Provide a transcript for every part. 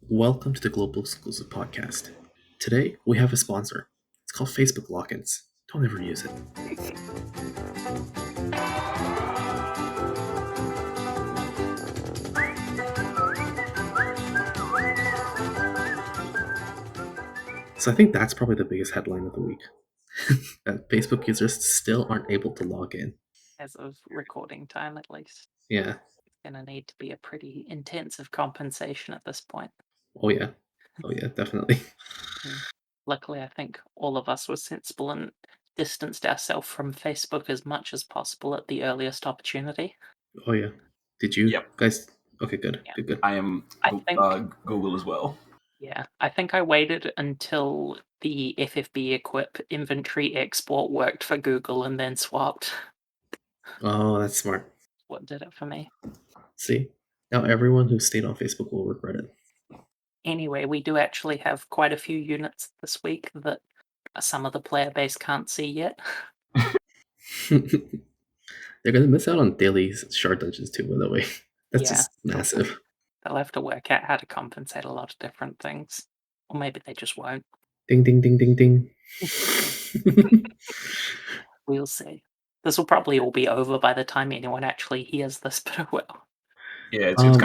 Welcome to the Global Exclusive Podcast. Today, we have a sponsor. It's called Facebook Logins. Don't ever use it. So I think that's probably the biggest headline of the week. That Facebook users still aren't able to log in. As of recording time, at least. Yeah. It's going to need to be a pretty intensive compensation at this point. Oh yeah. Oh yeah, definitely. Luckily, I think all of us were sensible and distanced ourselves from Facebook as much as possible at the earliest opportunity. Oh yeah. Did you Yep. guys? Okay, good. Yeah. Good. I am I think, Google as well. yeah, I think I waited until the FFBE equip inventory export worked for Google and then swapped. Oh, that's smart. What did it for me? See, now everyone who stayed on Facebook will regret it. Anyway, we do actually have quite a few units this week that some of the player base can't see yet. They're gonna miss out on daily shard dungeons too, by the way. That's Yeah. just massive. They'll have to work out how to compensate a lot of different things. Or maybe they just won't. Ding ding ding ding ding. We'll see. This will probably all be over by the time anyone actually hears this, but it will. Yeah, it's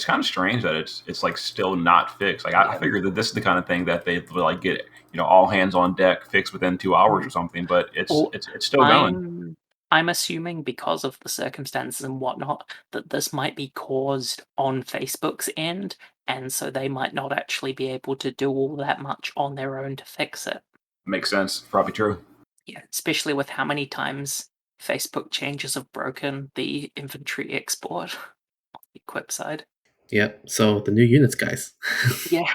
kind of strange that it's like still not fixed. Like I figured that this is the kind of thing that they would like get all hands on deck fixed within 2 hours or something, but it's Well, still going. I'm assuming because of the circumstances and whatnot that this might be caused on Facebook's end, and so they might not actually be able to do all that much on their own to fix it. Makes sense. Probably true. Yeah, especially with how many times Facebook changes have broken the inventory export on the equip side. Yep. So the new units, guys. Yeah,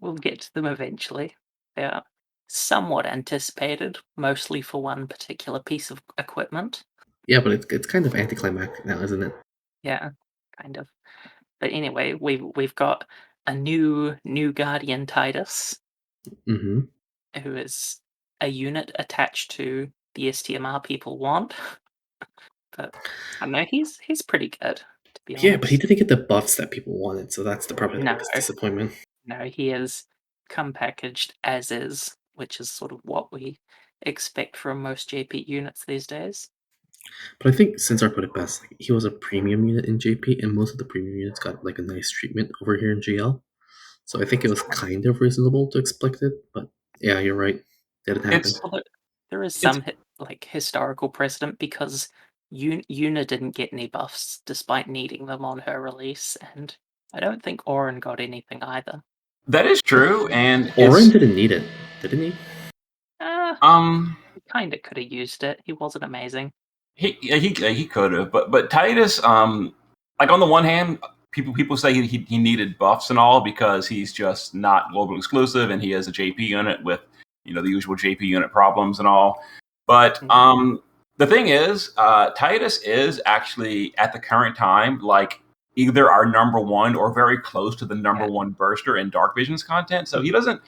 we'll get to them eventually. They are somewhat anticipated, mostly for one particular piece of equipment. Yeah, but it's kind of anticlimactic now, isn't it? Yeah, kind of. But anyway, we've got a new Guardian Tidus, Mm-hmm. who is a unit attached to the STMR people want. But I know he's pretty good, to be honest. Yeah, but he didn't get the buffs that people wanted, so that's probably the biggest disappointment. No, he is come packaged as is, which is sort of what we expect from most JP units these days. But I think Sinsar put it best. Like, he was a premium unit in JP, and most of the premium units got like a nice treatment over here in GL. So I think it was kind of reasonable to expect it. But yeah, you're right. Didn't happen. Well, there is some historical precedent because Yuna didn't get any buffs despite needing them on her release, and I don't think Auron got anything either. That is true, and Auron didn't need it, didn't he? He kind of could have used it. He wasn't amazing. He could have, but Tidus, like on the one hand, people say he needed buffs and all because he's just not global exclusive and he has a JP unit with the usual JP unit problems and all. But the thing is, Tidus is actually at the current time like either our number one or very close to the number one burster in Dark Visions content. So he doesn't.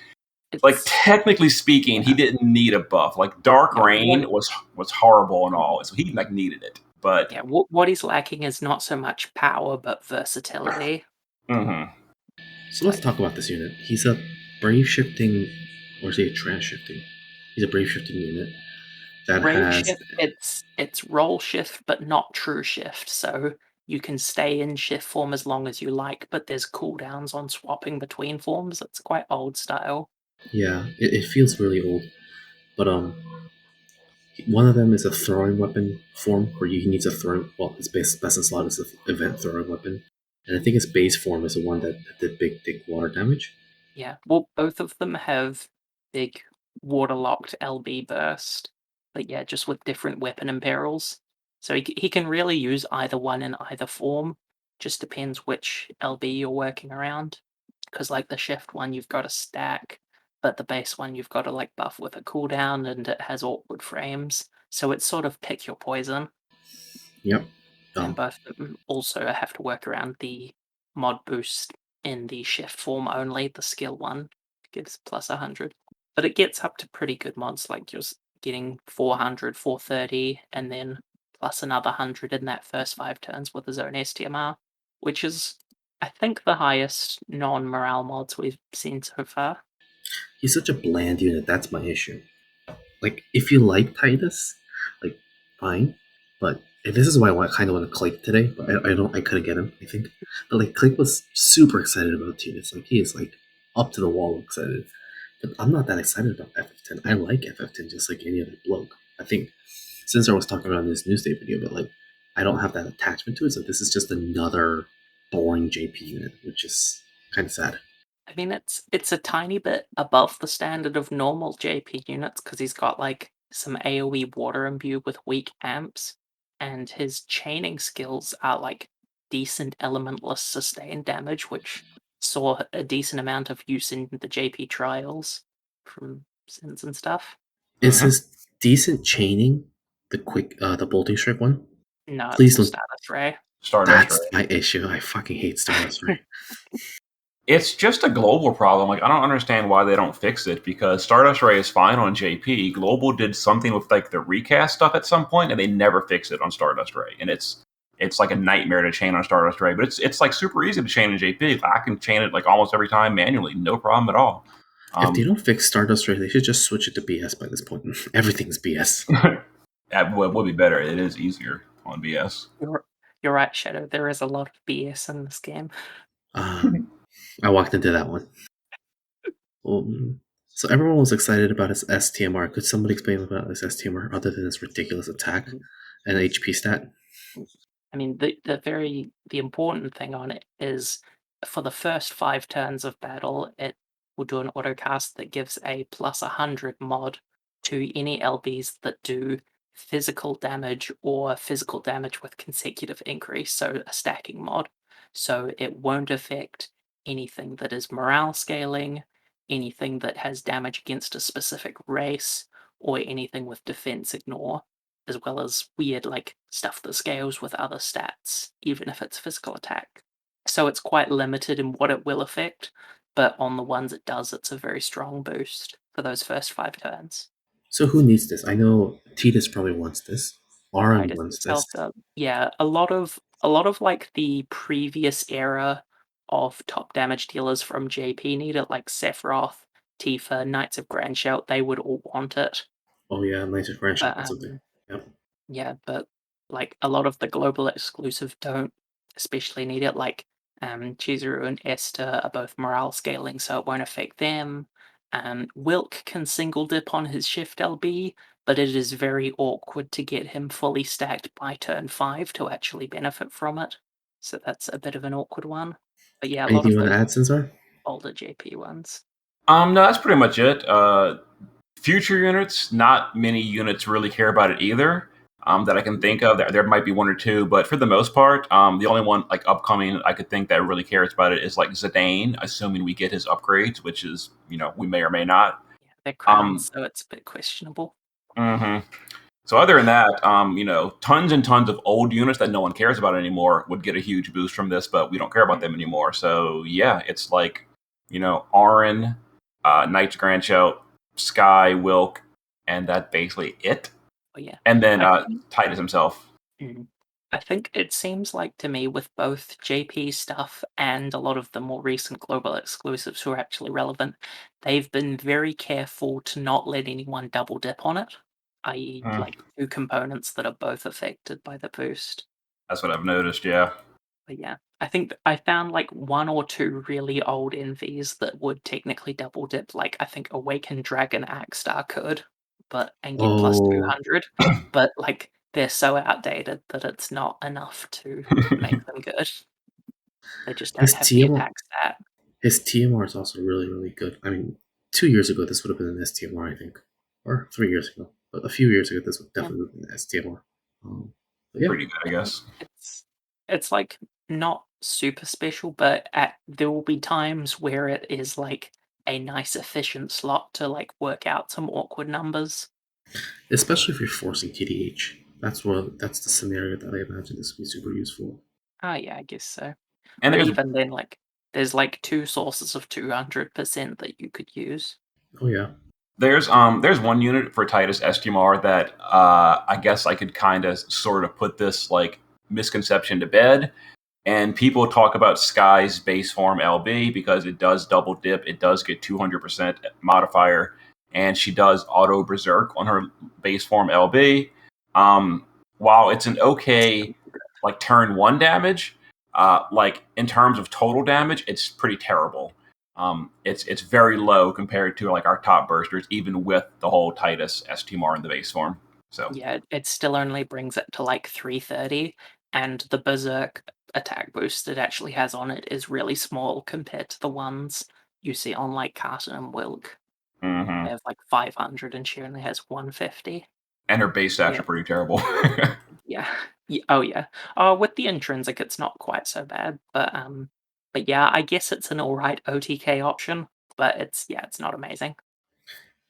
Like technically speaking, he didn't need a buff. Like Dark Rain was horrible and all, so he like needed it. But yeah, what he's lacking is not so much power but versatility. Mm-hmm. So let's talk about this unit. He's a brave shifting, or is he a trans shifting? He's a brave shifting unit that brave shift. It's roll shift, but not true shift. So you can stay in shift form as long as you like, but there's cooldowns on swapping between forms. It's quite old style. Yeah, it feels really old. But one of them is a throwing weapon form where he needs a throwing. Well, his best in slot is an event throwing weapon, and I think his base form is the one that did big water damage. Yeah, well, both of them have big water locked LB burst, but yeah, just with different weapon imperils. So he can really use either one in either form. Just depends which LB you're working around. Because like the shift one, you've got a stack, but the base one you've got to like buff with a cooldown, and it has awkward frames. So it's sort of pick your poison. Yep. And both of them also have to work around the mod boost in the shift form only. The skill one gives plus 100, but it gets up to pretty good mods, like you're getting 400, 430, and then plus another 100 in that first 5 turns with his own STMR, which is I think the highest non-morale mods we've seen so far. He's such a bland unit. That's my issue. Like, if you like Tidus, like, fine. But and this is why I kind of want to Clake today, but I couldn't get him. I think, but like Clake was super excited about Tidus. Like he is like up to the wall excited. But I'm not that excited about FF10. I like FF10 just like any other bloke. I think since I was talking about in this Newsday video, but like I don't have that attachment to it. So this is just another boring JP unit, which is kind of sad. I mean, it's a tiny bit above the standard of normal JP units because he's got like some AoE water imbue with weak amps, and his chaining skills are like decent elementless sustained damage, which saw a decent amount of use in the JP trials from Sins and stuff. Is his decent chaining the bolting strike one? No, Please it's don't. Stardust Ray. Stardust That's Ray. my issue. I fucking hate Stardust Ray. It's just a global problem. Like I don't understand why they don't fix it because Stardust Ray is fine on JP. Global did something with like the recast stuff at some point, and they never fix it on Stardust Ray. And it's like a nightmare to chain on Stardust Ray, but it's like super easy to chain in JP. I can chain it like almost every time manually, no problem at all. If they don't fix Stardust Ray, they should just switch it to BS by this point. Everything's BS. That would be better. It is easier on BS. You're right, Shadow. There is a lot of BS in this game. I walked into that one. So everyone was excited about his STMR. Could somebody explain about his STMR other than his ridiculous attack and HP stat? I mean, the important thing on it is for the first 5 turns of battle, it will do an autocast that gives a plus 100 mod to any LBs that do physical damage or physical damage with consecutive increase, so a stacking mod. So it won't affect anything that is morale scaling, anything that has damage against a specific race, or anything with defense ignore, as well as weird like stuff that scales with other stats, even if it's physical attack. So it's quite limited in what it will affect, but on the ones it does, it's a very strong boost for those first 5 turns. So who needs this? I know Tidus probably wants this. Auron Tidus wants itself this. yeah, a lot of like the previous era of top damage dealers from JP need it, like Sephiroth, Tifa, Knights of Grandshout, they would all want it. Oh yeah, Knights of Grandshout or something. Yep. Yeah, but like a lot of the global exclusive don't especially need it. Like Chizuru and Esther are both morale scaling, so it won't affect them. Wilk can single dip on his shift LB, but it is very awkward to get him fully stacked by turn 5 to actually benefit from it. So that's a bit of an awkward one. But yeah, a lot Anything of you want to those add, Cesar? older JP ones. No, that's pretty much it. Future units, not many units really care about it either. That I can think of. There might be one or two, but for the most part, the only one like upcoming I could think that really cares about it is like Zidane, assuming we get his upgrades, which is we may or may not. Yeah, they're crowns, so it's a bit questionable. Mm-hmm. So other than that, tons and tons of old units that no one cares about anymore would get a huge boost from this, but we don't care about them anymore. So yeah, it's like Auron, Knights Grandshout, Sky, Wilk, and that's basically it. Oh, yeah. And then Tidus himself. I think it seems like to me with both JP stuff and a lot of the more recent global exclusives who are actually relevant, they've been very careful to not let anyone double dip on it, i.e. like 2 components that are both affected by the boost. That's what I've noticed, yeah. But yeah, I think I found like 1 or 2 really old NVs that would technically double dip, like I think Awakened Dragon Axstar could, and get plus 200, but like they're so outdated that it's not enough to make them good. They just don't have the attack stat. His TMR is also really, really good. I mean, 2 years ago this would have been an STMR, I think, or 3 years ago. But a few years ago this would definitely have been an STMR. Yeah. Pretty good, I guess. It's like not super special, but there will be times where it is like a nice efficient slot to like work out some awkward numbers. Especially if you're forcing TDH. That's the scenario that I imagine this would be super useful. Oh yeah, I guess so. And but even then, like there's like 2 sources of 200% that you could use. Oh yeah. There's one unit for Tidus STMR that I guess I could kind of sort of put this like misconception to bed. And people talk about Sky's base form LB because it does double dip. It does get 200% modifier, and she does auto berserk on her base form LB. While it's an okay like turn one damage, like in terms of total damage, it's pretty terrible. It's very low compared to like our top bursters, even with the whole Tidus STMR in the base form. So Yeah, it still only brings it to like 330, and the berserk attack boost it actually has on it is really small compared to the ones you see on like Carson and Wilk. They have like 500 and she only has 150. and her base stats Yeah. are pretty terrible. Yeah. Oh yeah. With the intrinsic it's not quite so bad, but yeah, I guess it's an alright OTK option, but it's not amazing.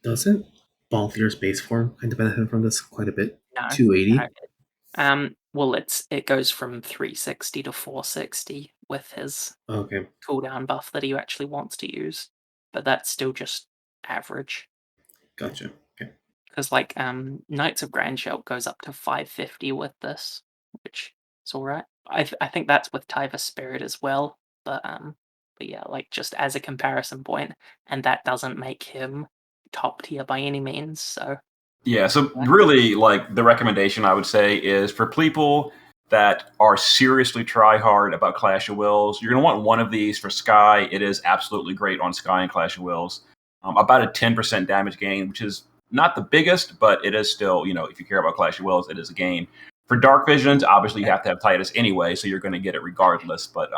Doesn't Balthier's base form kind of benefit from this quite a bit? No. 280? Well, it goes from 360 to 460 with his Okay, cooldown buff that he actually wants to use, but that's still just average. gotcha. Okay. Because like Knights of Grandshelt goes up to 550 with this, which is all right. I think that's with Tyva Spirit as well, but yeah, like just as a comparison point, and that doesn't make him top tier by any means. So Yeah, so really, like the recommendation I would say is for people that are seriously try hard about Clash of Wills, you're going to want one of these for Sky. It is absolutely great on Sky and Clash of Wills. About a 10% damage gain, which is not the biggest, but it is still, if you care about Clash of Wills, it is a gain. For Dark Visions, obviously you have to have Tidus anyway, so you're going to get it regardless. But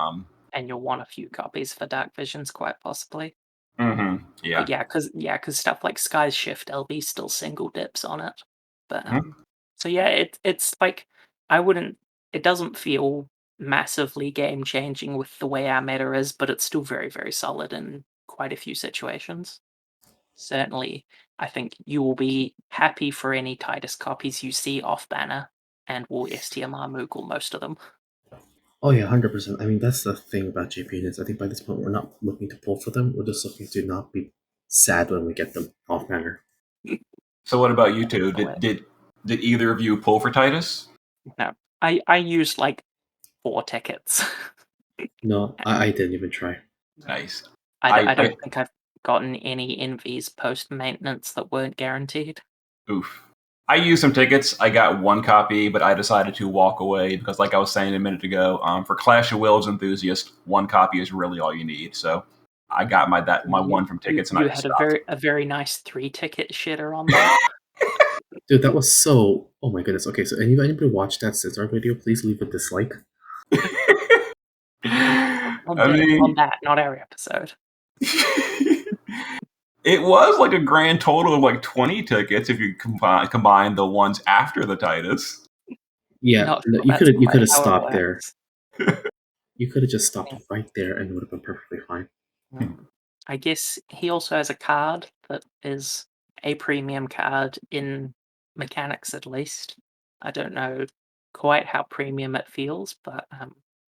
and you'll want a few copies for Dark Visions, quite possibly. yeah, But because stuff like Sky's Shift LB still single dips on it. But so yeah, it's like it doesn't feel massively game changing with the way our meta is, but it's still very, very solid in quite a few situations. Certainly, I think you will be happy for any Tidus copies you see off banner, and will STMR Moogle most of them. Oh yeah, 100%. I mean, that's the thing about JP units. I think by this point we're not looking to pull for them. We're just looking to not be sad when we get them off banner. So what about you two? So, Did either of you pull for Titus? no, I used like 4 tickets. No, I didn't even try. Nice. I don't think I've gotten any NVs post maintenance that weren't guaranteed. Oof. I used some tickets. I got one copy, but I decided to walk away because, like I was saying a minute ago, for Clash of Wills enthusiasts, one copy is really all you need. So I got my one from tickets, and I just had stopped. a very nice 3-ticket shitter on that. Dude, that was so. Oh my goodness. Okay, so anybody watch that Scissor video? Please leave a dislike. On that, not our episode. It was like a grand total of like 20 tickets if you combine the ones after the Tidus. Yeah, Sure you could have stopped there. You could have just stopped Yeah. right there, and it would have been perfectly fine. I guess he also has a card that is a premium card in mechanics, at least. I don't know quite how premium it feels, but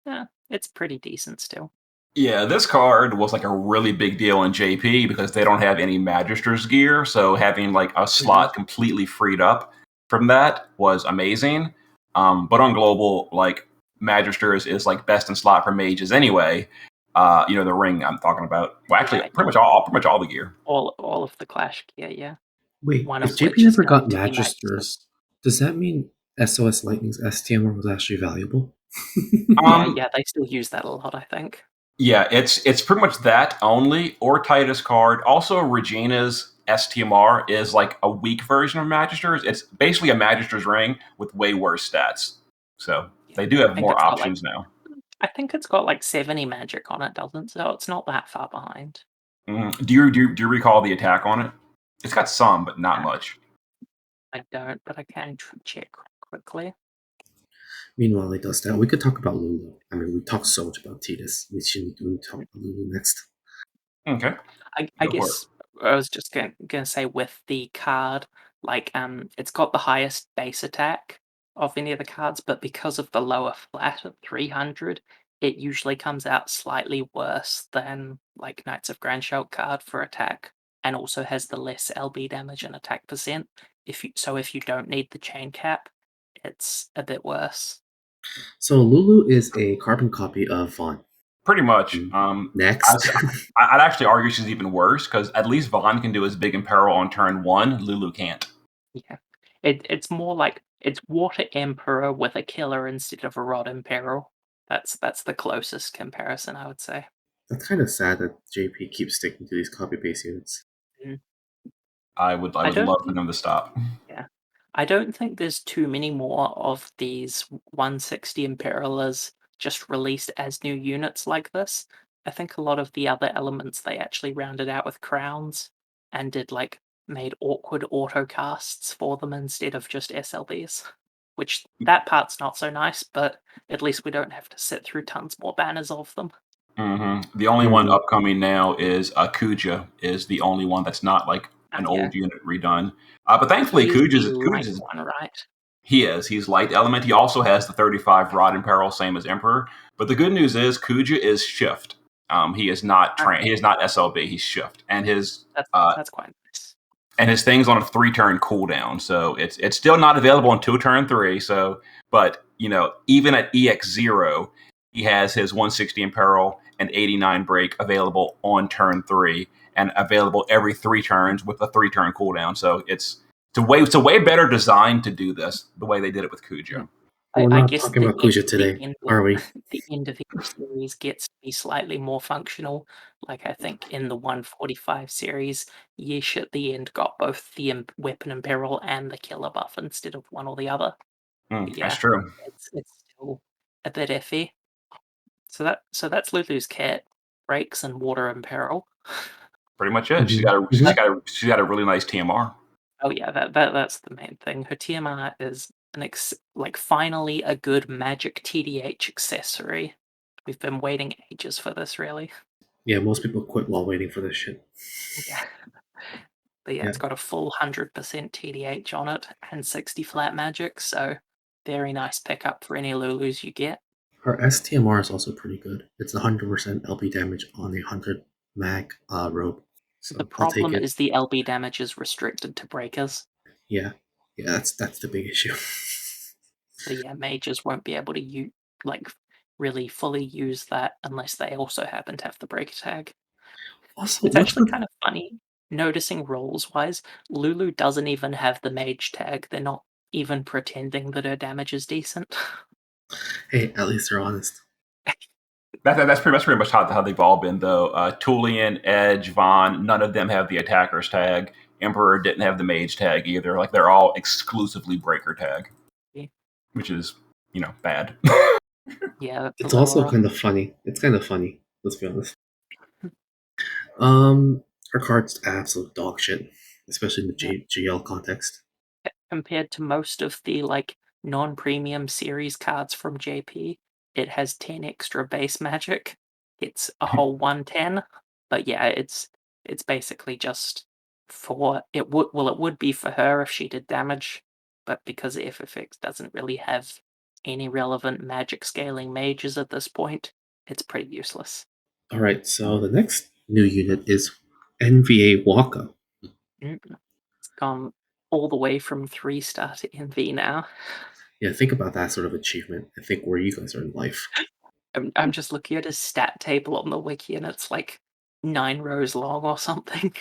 yeah, it's pretty decent still. Yeah, this card was like a really big deal in JP because they don't have any Magister's gear, so having like a slot completely freed up from that was amazing. But on global, like Magisters is like best in slot for mages anyway. The ring I'm talking about. Well, actually, pretty much all the gear. All of the Clash gear, yeah. Wait, One if of JP which is never got going to be Magisters, does that mean SOS Lightning's STMR was actually valuable? Yeah, they still use that a lot, I think. Yeah, it's pretty much that only, or Tidus card. Also, Regina's STMR is like a weak version of Magister's. It's basically a Magister's ring with way worse stats. So they do have more options now. I think it's got like 70 magic on it, doesn't it? So it's not that far behind. Do you recall the attack on it? It's got some, but not much. I don't, but I can check quickly. Meanwhile, it does that. We could talk about Lulu. I mean, we talked so much about Tidus. We should talk about Lulu next. Okay. I guess I was just gonna say with the card, like it's got the highest base attack of any of the cards, but because of the lower flat at 300, it usually comes out slightly worse than like Knights of Grandshelt card for attack, and also has the less LB damage and attack percent. If you don't need the chain cap, it's a bit worse. So Lulu is a carbon copy of Vaughn. Pretty much. Next. I'd actually argue she's even worse because at least Vaughn can do his big imperil on turn 1. Lulu can't. Yeah. It's more like it's Water Emperor with a killer instead of a Rod Imperil. That's the closest comparison, I would say. That's kind of sad that JP keeps sticking to these copy paste units. Mm. I would love for them to stop. Yeah. I don't think there's too many more of these 160 Imperialers just released as new units like this. I think a lot of the other elements they actually rounded out with crowns and did made awkward autocasts for them instead of just SLBs. Which that part's not so nice, but at least we don't have to sit through tons more banners of them. The only one upcoming now is Kuja is the only one that's not like an old unit redone. But thankfully, Kuja's one, right? He is. He's light element. He also has the 35 Rod and Peril, same as Emperor. But the good news is Kuja is shift. He is not he is not SLB. He's shift, and his that's quite nice. And his thing's on a 3-turn cooldown, so it's still not available until turn 3. So, but even at EX0, he has his 160 Imperil and 89 break available on turn 3, and available every 3 turns with a 3-turn cooldown. So it's a way better designed to do this the way they did it with Kuja. We're not talking about Kuja today, are we? The end of each series gets to be slightly more functional. Like I think in the 145 series, Yesh at the end got both the weapon imperil and the killer buff instead of one or the other. That's true. It's still a bit iffy. So that's Lulu's kit, breaks and water imperil. Pretty much it. She's got a really nice TMR. Oh yeah, that's the main thing. Her TMR is finally a good magic TDH accessory. We've been waiting ages for this, really. Yeah, most people quit while waiting for this shit. Yeah. But yeah, it's got a full 100% TDH on it and 60 flat magic, so very nice pickup for any Lulus you get. Her STMR is also pretty good. It's 100% LB damage on a 100 mag robe. So the problem is the LB damage is restricted to breakers. Yeah, that's the big issue. So yeah, mages won't be able to really fully use that unless they also happen to have the breaker tag. Also, it's actually kind of funny noticing roles-wise, Lulu doesn't even have the mage tag. They're not even pretending that her damage is decent. Hey, at least they're honest. That's pretty much how they've all been, though. Tulian, Edge, Vaughn, none of them have the attacker's tag. Emperor didn't have the mage tag either. Like, they're all exclusively breaker tag, which is, bad. Yeah, it's also kind of funny. It's kind of funny. Let's be honest. Her card's absolute dog shit, especially in the GL context. Compared to most of the non-premium series cards from JP, it has 10 extra base magic. It's a whole 110, but yeah, it's basically just for it would be for her if she did damage, but because FFX doesn't really have any relevant magic scaling mages at this point, it's pretty useless. All right, so the next new unit is NVA Wakka. It's gone all the way from 3-star to NV now. Yeah, think about that sort of achievement. I think where you guys are in life. I'm just looking at his stat table on the wiki, and it's 9 rows long or something.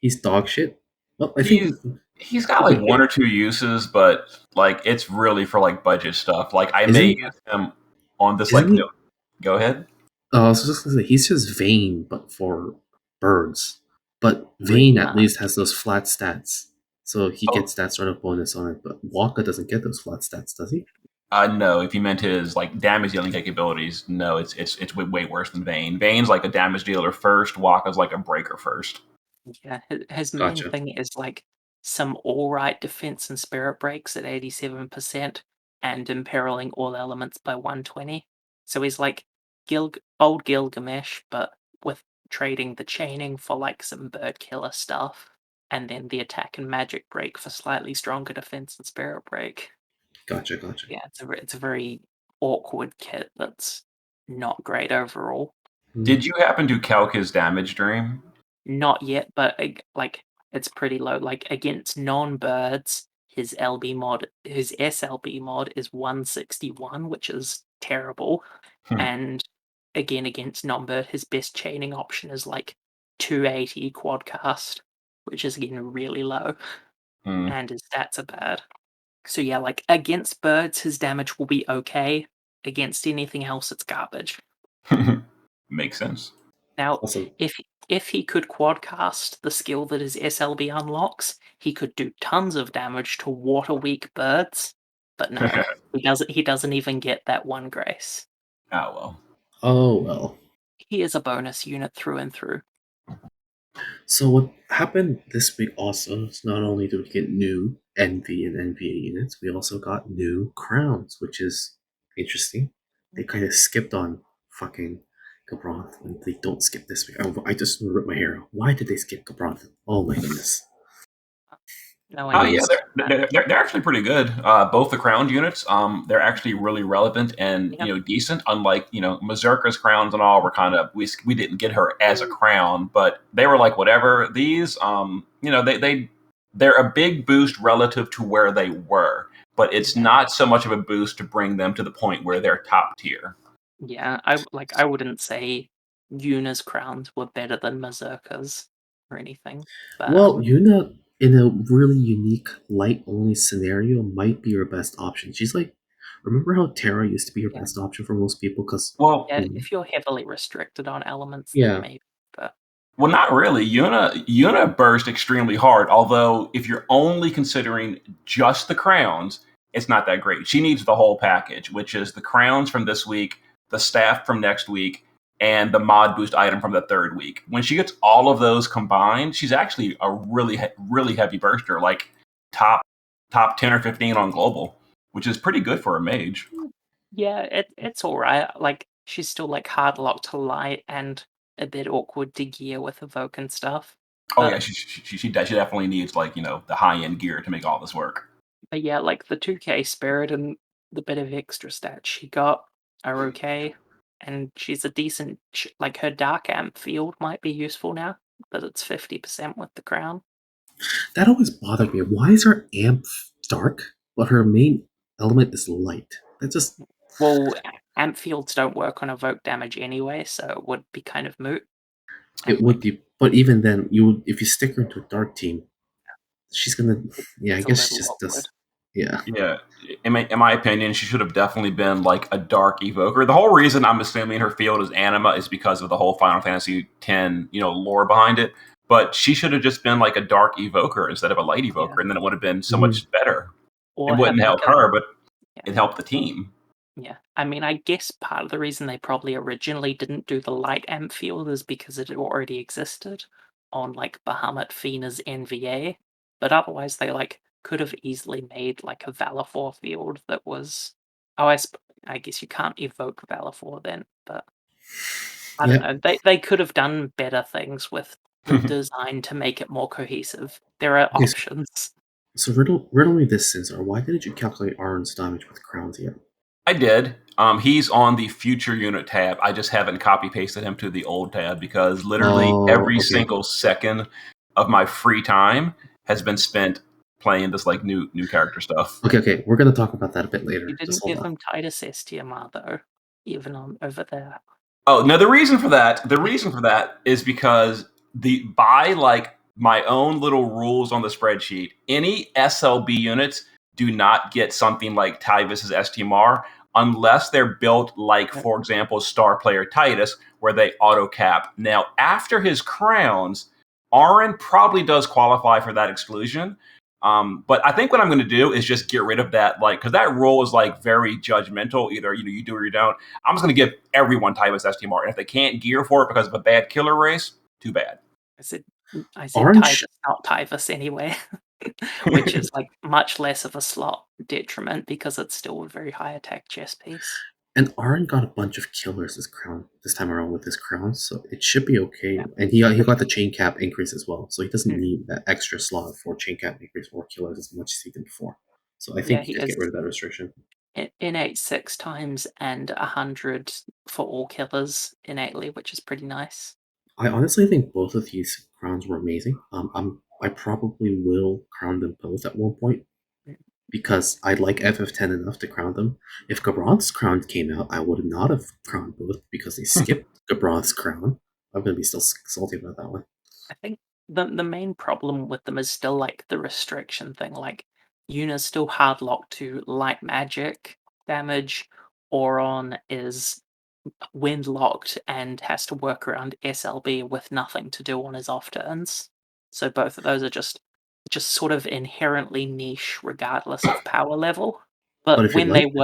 He's dog shit. Well, I think he's got 1 or 2 uses, but it's really for budget stuff. I may use him on this Go ahead. I was just gonna say he's just Vayne, but for birds. But Vayne at least has those flat stats, so he gets that sort of bonus on it. But Wakka doesn't get those flat stats, does he? No. If you meant his damage dealing capabilities, no. It's way worse than Vayne. Vayne's a damage dealer first. Wakka's a breaker first. Yeah, his main thing is some alright defense and spirit breaks at 87%, and imperiling all elements by 120. So he's old Gilgamesh, but with trading the chaining for some bird killer stuff, and then the attack and magic break for slightly stronger defense and spirit break. Gotcha. Yeah, it's a very awkward kit that's not great overall. Did you happen to calc his damage dream? Not yet, but it's pretty low. Against non-birds, his SLB mod is 161, which is terrible. And again, against Nombert, his best chaining option is like 280 quadcast, which is again really low. And his stats are bad. So yeah, like against birds, his damage will be okay. Against anything else, it's garbage. Makes sense. Now, Also, if he could quadcast the skill that his SLB unlocks, he could do tons of damage to water weak birds. But no, he doesn't even get that one grace. Oh well. oh well. He is a bonus unit through and through. So what happened this week also is not only did we get new NV and NVA units, we also got new crowns, which is interesting. They kind of skipped on fucking Cabroth, and they don't skip this week. I just ripped my hair out. Why did they skip Cabroth? Oh my goodness. No Oh one yeah, knows. they're actually pretty good. Both the crowned units, they're actually really relevant and Yep. decent. Unlike Mazurka's crowns and all were kind of we didn't get her as a crown, but they were like whatever. These they're a big boost relative to where they were, but it's not so much of a boost to bring them to the point where they're top tier. Yeah, I wouldn't say Yuna's crowns were better than Mazurka's or anything. But Well, Yuna, in a really unique light only scenario, might be your best option. She's like, remember how Terra used to be your Yeah. best option for most people? Because Well, yeah, if you're heavily restricted on elements, yeah, then maybe. But Well, not really. Yuna burst extremely hard. Although, if you're only considering just the crowns, it's not that great. She needs the whole package, which is the crowns from this week, the staff from next week, and the mod boost item from the third week. When she gets all of those combined, she's actually a really heavy burster, like top 10 or 15 on global, which is pretty good for a mage. yeah, it's all right. Like she's still like hard locked to light and a bit awkward to gear with evoke and stuff. Oh But, yeah, she definitely needs like the high end gear to make all this work. but yeah, like the 2K spirit and the bit of extra stats she got are okay, and she's a decent. Like her dark amp field might be useful now that it's 50% with the crown. that always bothered me. Why is her amp dark, but her main element is light? That just Well, amp fields don't work on evoke damage anyway, so it would be kind of moot. it would be. But even then, if you stick her into a dark team, she's gonna. Yeah, I It's a guess she little just does. awkward. Yeah. Yeah, in my opinion, she should have definitely been like a dark evoker. The whole reason I'm assuming her field is anima is because of the whole Final Fantasy X, lore behind it. But she should have just been like a dark evoker instead of a light evoker, Yeah. and then it would have been so Mhm. much better. It Or wouldn't have help like a her, but yeah. it helped the team. Yeah, I mean, I guess part of the reason they probably originally didn't do the light amp field is because it already existed on like Bahamut Fina's NVA, but otherwise they like could have easily made like a Valifor field that was. Oh, I guess you can't evoke Valifor then, but I don't Yeah. know. They could have done better things with the design to make it more cohesive. There are Okay, options. so riddle me this, Cesar. Why didn't you calculate Aaron's damage with crowns yet? I did. He's on the future unit tab. I just haven't copy pasted him to the old tab because literally Oh, every okay. single second of my free time has been spent playing this like new character stuff. Okay. We're gonna talk about that a bit later. You Just didn't hold give on. them Tidus STMR though, even on over there. Oh no, the reason for that is because by like my own little rules on the spreadsheet, any SLB units do not get something like Tidus's STMR unless they're built like, for example, star player Tidus, where they auto cap. Now, after his crowns, Auron probably does qualify for that exclusion. But I think what I'm going to do is just get rid of that, like, because that rule is like very judgmental. Either you do or you don't. I'm just going to give everyone Tidus STMR, and if they can't gear for it because of a bad killer race, too bad. I said Orange Tidus, not Tyvus anyway, which is like much less of a slot detriment because it's still a very high attack chess piece. and Aaron got a bunch of killers this time around with his crown, so it should be okay. Yeah. And he got the chain cap increase as well, so he doesn't Mm. need that extra slot for chain cap increase or killers as much as he did before. So I Yeah, think he you could is get rid of that restriction. innate 6 times and 100 for all killers innately, which is pretty nice. I honestly think both of these crowns were amazing. I probably will crown them both at one point. because I like FF10 enough to crown them. If Gabronth's crown came out, I would not have crowned both because they skipped Gabronth's crown. I'm gonna be still salty about that one. I think the main problem with them is still like the restriction thing. Like Yuna's still hard locked to light magic damage. Auron is wind locked and has to work around SLB with nothing to do on his off turns. So both of those are just sort of inherently niche regardless of power level. But But if you when like,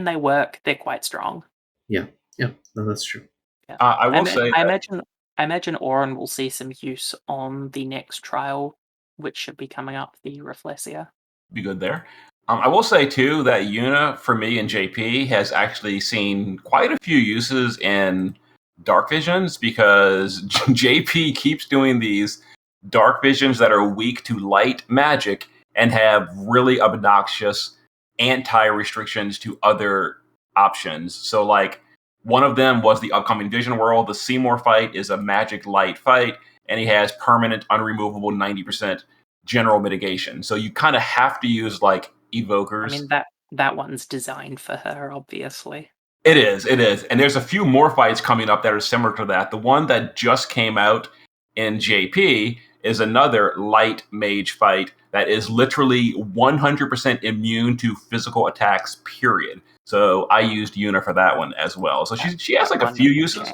they work, they're quite strong. yeah, no, that's true. Yeah. I will say I that imagine Auron will see some use on the next trial, which should be coming up, the Rafflesia. be good there. I will say too that Yuna for me and JP has actually seen quite a few uses in dark visions because JP keeps doing these dark visions that are weak to light magic and have really obnoxious anti restrictions to other options. So like one of them was the upcoming Vision World. The Seymour fight is a magic light fight, and he has permanent, unremovable 90% general mitigation. So you kind of have to use like I evokers. mean that one's designed for her, obviously. It is. And there's a few more fights coming up that are similar to that. The one that just came out in JP is another light mage fight that is literally 100% immune to physical attacks, period. So I used Yuna for that one as well. So she has like a few uses.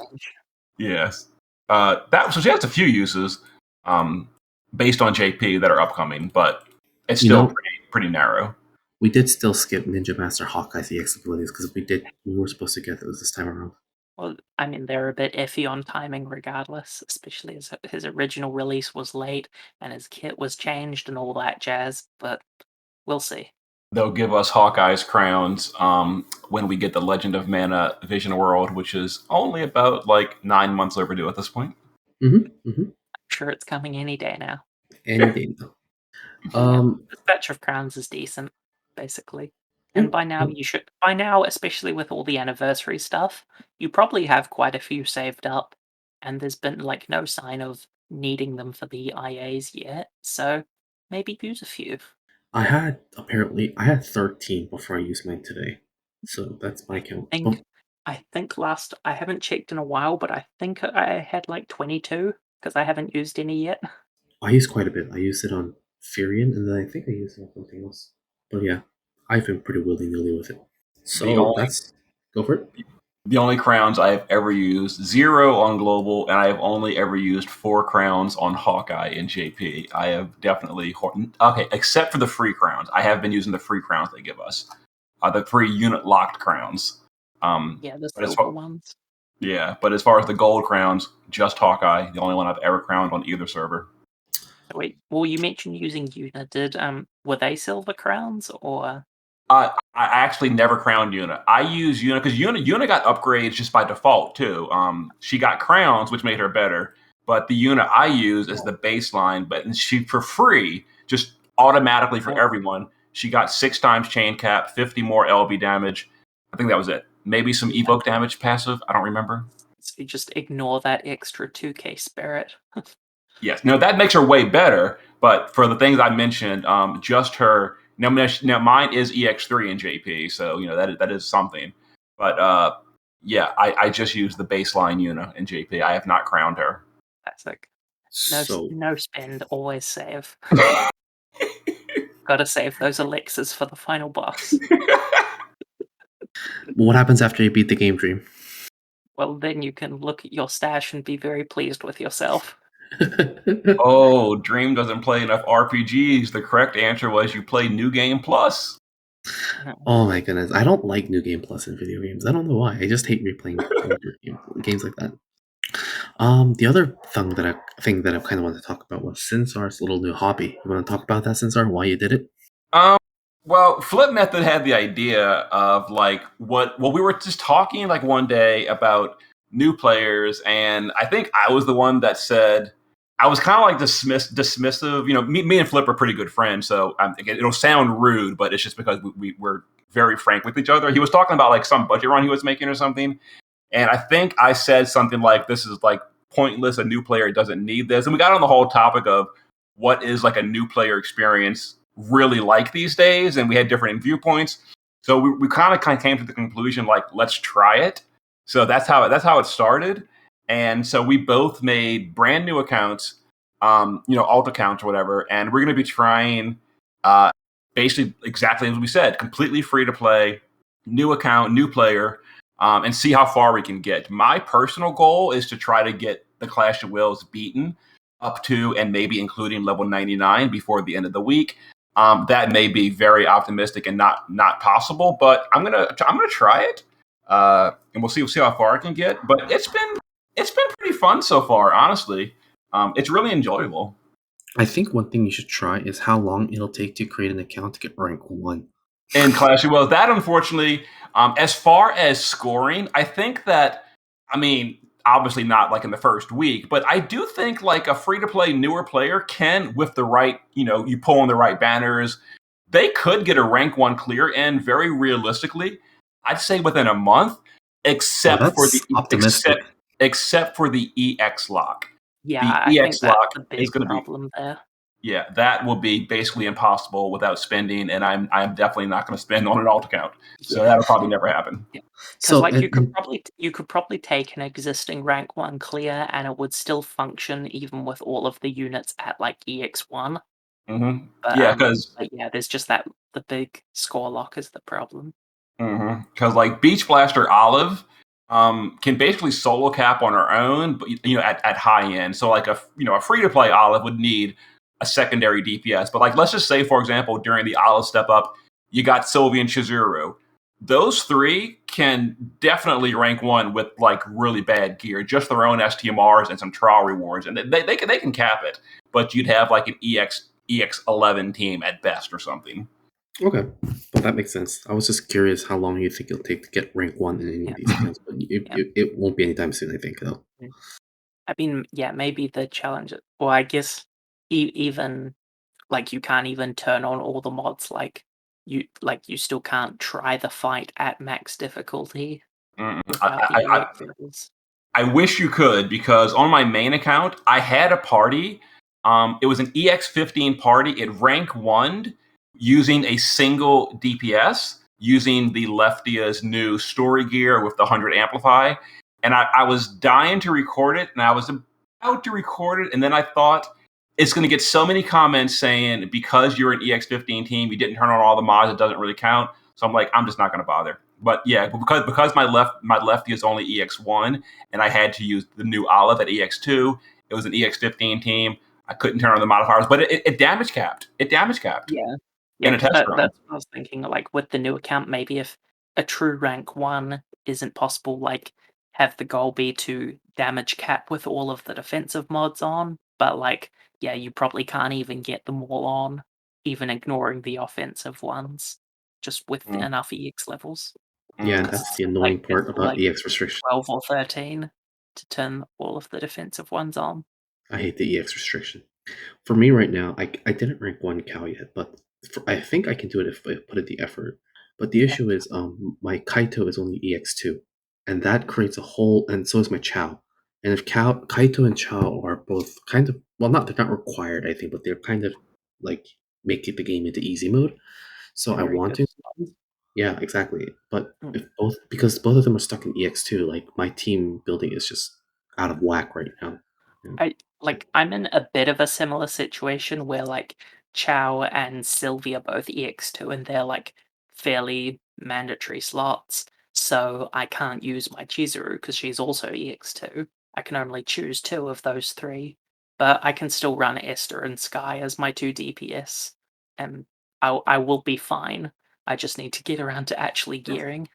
Yes. So she has a few uses based on JP that are upcoming, but it's still pretty narrow. We did still skip Ninja Master Hawkeye's EX abilities because we were supposed to get those this time around. Well, I mean, they're a bit iffy on timing regardless, especially as his original release was late and his kit was changed and all that jazz, but we'll see. They'll give us Hawkeye's crowns when we get the Legend of Mana Vision World, which is only about like 9 months overdue at this point. I'm sure it's coming any day now. Any day now. The Fetch of Crowns is decent, basically. And by now, especially with all the anniversary stuff, you probably have quite a few saved up, and there's been like no sign of needing them for the IAs yet, so maybe use a few. I had 13 before I used mine today, so that's my count. I think I haven't checked in a while, but I think I had like 22 because I haven't used any yet. I used quite a bit. I used it on Furion, and then I think I used it on something else. But yeah, I've been pretty willy-nilly with it. So go for it. The only crowns I have ever used, 0 on Global, and I have only ever used 4 crowns on Hawkeye and JP. I have definitely... Okay, except for the free crowns. I have been using the free crowns they give us. The free unit-locked crowns. The silver ones. Yeah, but as far as the gold crowns, just Hawkeye, the only one I've ever crowned on either server. Wait, well, you mentioned using Yuna. Were they silver crowns or? I actually never crowned Yuna. I use Yuna because Yuna got upgrades just by default too. She got crowns, which made her better. But the Yuna I use is the baseline, but she for free, just automatically for everyone. She got 6 times chain cap, 50 more LB damage. I think that was it. Maybe some evoke damage passive. I don't remember. So you just ignore that extra 2k spirit. Yes. No, that makes her way better. But for the things I mentioned, just her. Now mine is EX3 in JP, so that is something. But I just use the baseline Yuna in JP. I have not crowned her. Classic. No spend, always save. Gotta save those elixirs for the final boss. What happens after you beat the game, Dream? Well, then you can look at your stash and be very pleased with yourself. Oh, Dream doesn't play enough RPGs. The correct answer was you play New Game Plus. Oh my goodness. I don't like New Game Plus in video games. I don't know why. I just hate replaying games like that. The other thing that I kind of wanted to talk about was Sinsar's little new hobby. You want to talk about that, Sinsar? Why you did it? Well, Flip Method had the idea of like we were just talking like one day about new players, and I think I was the one that said I was kind of like dismissive. Me and Flip are pretty good friends, so it'll sound rude, but it's just because we're very frank with each other. He was talking about like some budget run he was making or something, and I think I said something like, "This is like pointless. A new player doesn't need this." And we got on the whole topic of what is like a new player experience really like these days, and we had different viewpoints. So we kind of came to the conclusion, like, let's try it. So that's how it started. And so we both made brand new accounts, alt accounts or whatever, and we're going to be trying basically exactly as we said, completely free to play, new account, new player, and see how far we can get. My personal goal is to try to get the Clash of Wills beaten up to and maybe including level 99 before the end of the week. That may be very optimistic and not possible, but I'm gonna try it, and we'll see how far I can get. But it's been pretty fun so far, honestly. It's really enjoyable. I think one thing you should try is how long it'll take to create an account to get rank 1. In Clash of Wills, that unfortunately, as far as scoring, I think that, obviously not like in the first week, but I do think like a free-to-play newer player can, with the right, you pull on the right banners, they could get a rank 1 clear, and very realistically, I'd say within a month, except for the EX lock. Yeah, The I EX think that's lock the is big going to be problem there. Yeah, that will be basically impossible without spending, and I'm definitely not going to spend on an alt account. So that'll probably never happen. Yeah, because you could probably take an existing rank 1 clear, and it would still function even with all of the units at like EX1. Mm-hmm. But, Yeah, because there's just the big score lock is the problem. Like Beach Blaster Olive can basically solo cap on her own, but at high end. So like a free to play Olive would need a secondary DPS. But like let's just say, for example, during the Olive step up, you got Sylvie and Chizuru. Those three can definitely rank 1 with like really bad gear, just their own STMRs and some trial rewards, and they can cap it. But you'd have like an EX11 team at best or something. Okay, well that makes sense. I was just curious how long you think it'll take to get rank 1 in any of these accounts, but it won't be anytime soon, I think, though. I mean, yeah, maybe the challenge. Well, I guess even like you can't even turn on all the mods. Like you still can't try the fight at max difficulty without the EX levels. I wish you could, because on my main account, I had a party. It was an EX15 party. It rank 1'd using a single DPS, using the Leftia's new story gear with the 100 amplify. And I was dying to record it, and I was about to record it, and then I thought, it's going to get so many comments saying, because you're an EX15 team, you didn't turn on all the mods, it doesn't really count. So I'm like, I'm just not going to bother. But yeah, because my lefty is only EX1, and I had to use the new Olive at EX2. It was an EX15 team. I couldn't turn on the modifiers, but it damage capped. Yeah, in a test run. That's what I was thinking. Like with the new account, maybe if a true rank 1 isn't possible, like have the goal be to damage cap with all of the defensive mods on. But like, yeah, you probably can't even get them all on, even ignoring the offensive ones, just with enough EX levels. Yeah, that's the annoying part about EX restriction. 12 or 13 to turn all of the defensive ones on. I hate the EX restriction. For me right now, I didn't rank 1 cow yet, but I think I can do it if I put in the effort. But the issue is my Kaito is only EX2, and that creates a hole, and so is my Chao. And if Kaito and Chao are both kind of, well, they're not required, I think, but they're kind of like make the game into easy mode. So I want to. Yeah, exactly. But because both of them are stuck in EX2, like my team building is just out of whack right now. I'm in a bit of a similar situation where like Chao and Sylvie are both EX2, and they're like fairly mandatory slots. So I can't use my Chizuru because she's also EX2. I can only choose 2 of those 3, but I can still run Esther and Sky as my 2 DPS, and I will be fine. I just need to get around to actually gearing.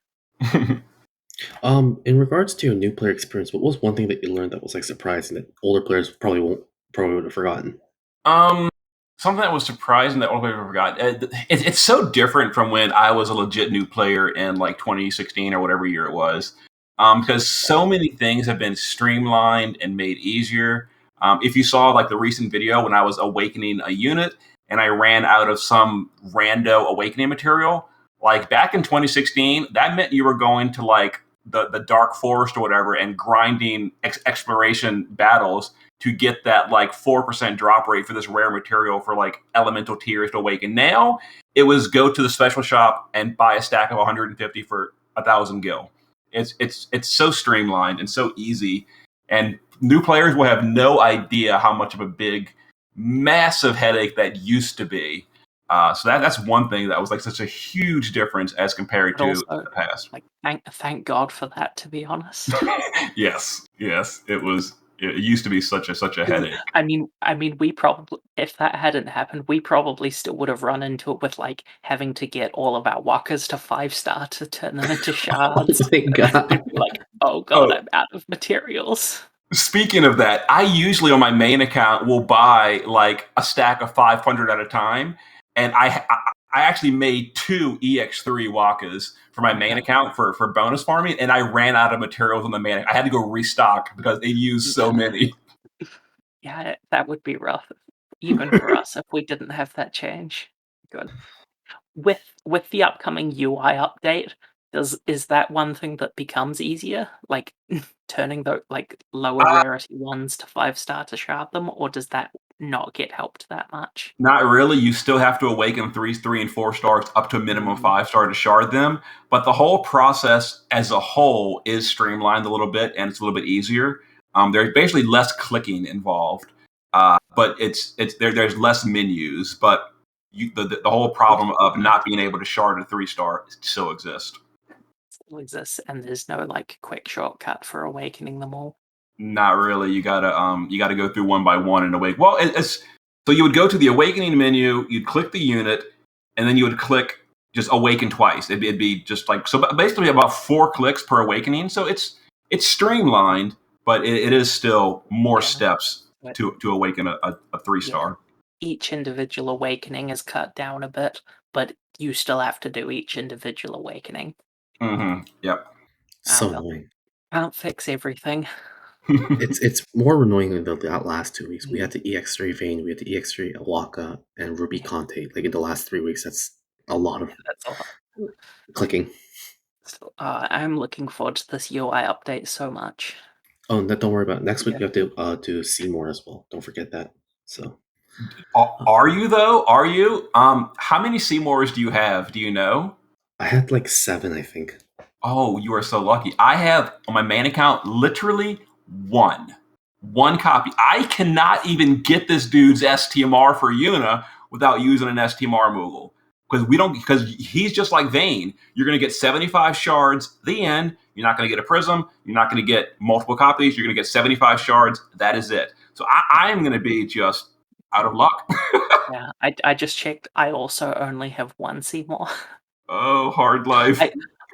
In regards to your new player experience, what was one thing that you learned that was like surprising that older players probably would have forgotten? Something that was surprising that older players would have forgotten. It's so different from when I was a legit new player in like 2016 or whatever year it was, because so many things have been streamlined and made easier. If you saw like the recent video when I was awakening a unit and I ran out of some rando awakening material, like back in 2016, that meant you were going to like the dark forest or whatever and grinding exploration battles to get that like 4% drop rate for this rare material for like elemental tiers to awaken. Now it was go to the special shop and buy a stack of 150 for 1,000 gil. It's so streamlined and so easy, and new players will have no idea how much of a big, massive headache that used to be. So that's one thing that was like such a huge difference as compared But to also, the past. like, thank God for that, to be honest. Yes, it was. It used to be such a headache. I mean, we probably, if that hadn't happened, we probably still would have run into it with like having to get all of our Wakkas to 5-star to turn them into shards. Oh my god. We'd be like, oh god, I'm out of materials. Speaking of that, I usually on my main account will buy like a stack of 500 at a time, and I actually made 2 EX3 Wakkas for my main account for bonus farming, and I ran out of materials on the main. I had to go restock because they used so many. Yeah, that would be rough, even for us, if we didn't have that change. Good. With the upcoming UI update, is that one thing that becomes easier, like turning the like lower rarity ones to 5-star to shard them, or does that not get helped that much? Not really. You still have to awaken 3s, 3, and 4 stars up to a minimum 5-star to shard them. But the whole process as a whole is streamlined a little bit, and it's a little bit easier. There's basically less clicking involved, but there's less menus. But the whole problem of not being able to shard a 3-star still exists. Still exists, and there's no like quick shortcut for awakening them all. Not really. You gotta go through one by one and awake. Well, so you would go to the awakening menu, you'd click the unit, and then you would click just awaken twice. It'd be just like, so basically about 4 clicks per awakening. So it's streamlined, but it is still more steps to awaken a 3-star. Each individual awakening is cut down a bit, but you still have to do each individual awakening. Mm-hmm. Yep. So annoying. Can't fix everything. It's more annoying than the last 2 weeks. We had the EX3 Vayne, we had the EX3 Wakka, and Ruby Conte. Like in the last 3 weeks, that's a lot of clicking. So, I'm looking forward to this UI update so much. Oh, don't worry about it. Next week we have to do Seymour as well. Don't forget that. So, are you though? Are you? How many Seymours do you have? Do you know? I had like 7, I think. Oh, you are so lucky. I have on my main account literally one copy. I cannot even get this dude's STMR for Yuna without using an STMR Moogle. Because he's just like Vayne. You're going to get 75 shards, the end. You're not going to get a prism. You're not going to get multiple copies. You're going to get 75 shards. That is it. So I am going to be just out of luck. Yeah, I just checked. I also only have 1 Seymour. Oh, hard life.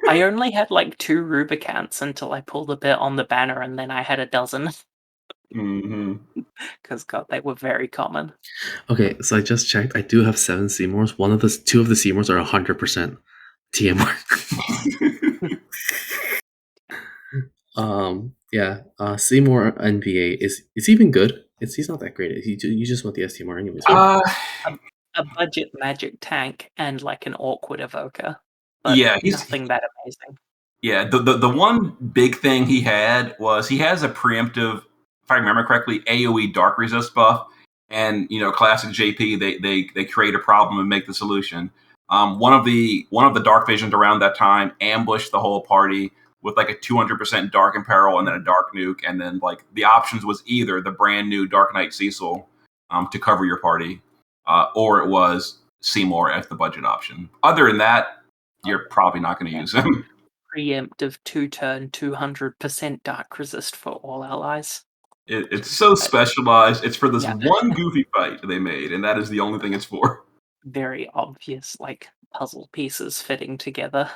I only had like 2 Rubicants until I pulled a bit on the banner, and then I had a dozen. Because God, they were very common. Okay, so I just checked. I do have 7 Seymours. 2 of the Seymours are 100% TMR. Seymour NVA is even good. He's not that great. You just want the STMR anyways. Right? A budget magic tank and like an awkward evoker. But he's nothing that amazing. Yeah, the one big thing he had was he has a preemptive, if I remember correctly, AoE dark resist buff, and classic JP they create a problem and make the solution. One of the dark visions around that time ambushed the whole party with like a 200% dark imperil and then a dark nuke, and then like the options was either the brand new Dark Knight Cecil to cover your party, or it was Seymour as the budget option. Other than that, you're probably not going to use him. Preemptive 2-turn 200% dark resist for all allies. It's so specialized. It's for this one goofy fight they made, and that is the only thing it's for. Very obvious, like puzzle pieces fitting together.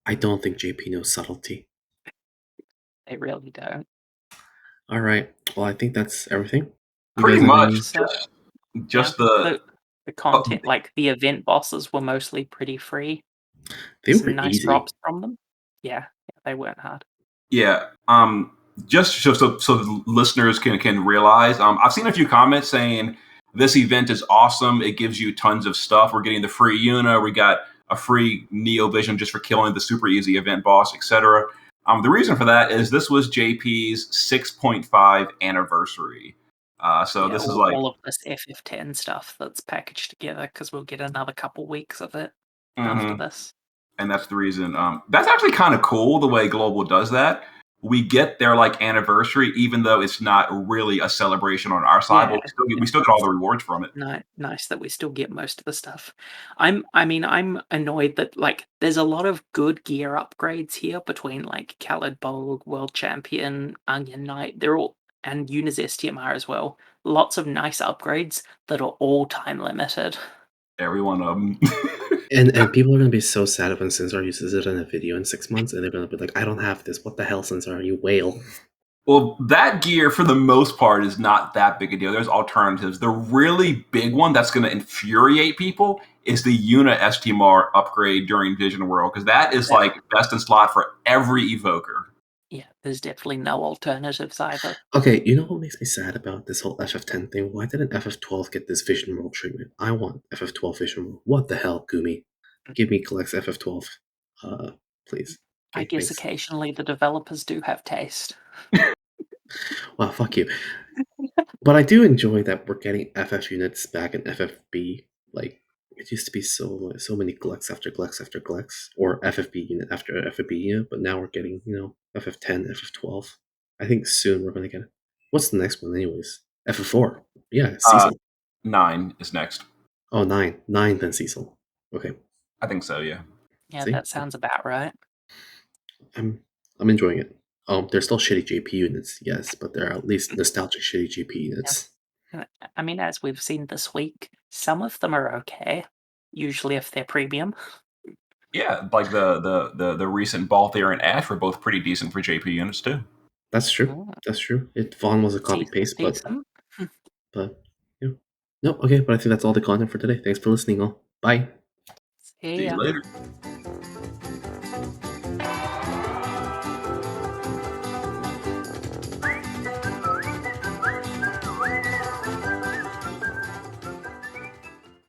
I don't think JP knows subtlety. They really don't. All right. Well, I think that's everything. Pretty much. Just the content, like the event bosses, were mostly pretty free. They were nice easy. drops from them. Yeah, they weren't hard. Yeah. Just so the listeners can realize, I've seen a few comments saying this event is awesome. It gives you tons of stuff. We're getting the free Yuna. We got a free Neo Vision just for killing the super easy event boss, etc. The reason for that is this was JP's 6.5 anniversary. So this is like all of this FF10 stuff that's packaged together because we'll get another couple weeks of it after this. And that's the reason. That's actually kind of cool the way Global does that. We get their like anniversary, even though it's not really a celebration on our side, but we still get all the rewards from it. Nice that we still get most of the stuff. I'm annoyed that like there's a lot of good gear upgrades here between like Khaled Bolg, World Champion, Onion Knight. They're all and Yuna's STMR as well. Lots of nice upgrades that are all time limited. Every one of them. And people are going to be so sad when Sensor uses it in a video in 6 months, and they're going to be like, I don't have this. What the hell, Sensor? You whale. Well, that gear, for the most part, is not that big a deal. There's alternatives. The really big one that's going to infuriate people is the Yuna STMR upgrade during Vision World, because that is like best in slot for every evoker. Yeah, there's definitely no alternatives either. Okay, you know what makes me sad about this whole FF10 thing? Why didn't FF12 get this Vision World treatment? I want FF12 Vision World. What the hell, Gumi? Give me Collects FF12. Please. Okay, I guess thanks. occasionally the developers do have taste. Well, fuck you. But I do enjoy that we're getting FF units back in FFB. Like, it used to be so many Glex after Glex after Glex, or FFB unit after FFB unit, but now we're getting, FF10, FF12. I think soon we're going to get. What's the next one, anyways? FF4. Yeah, Cecil. 9 is next. Oh, 9. 9, then Cecil. Okay. I think so, yeah. Yeah, See? that sounds about right. I'm enjoying it. They're still shitty JP units, yes, but they're at least nostalgic shitty JP units. I mean, as we've seen this week, some of them are okay. Usually, if they're premium. Yeah, like the recent Balthier and Ash were both pretty decent for JP units too. That's true. That's true. Vaughn was a copy paste, but yeah. No, okay, but I think that's all the content for today. Thanks for listening, all. Bye. See See ya. you later.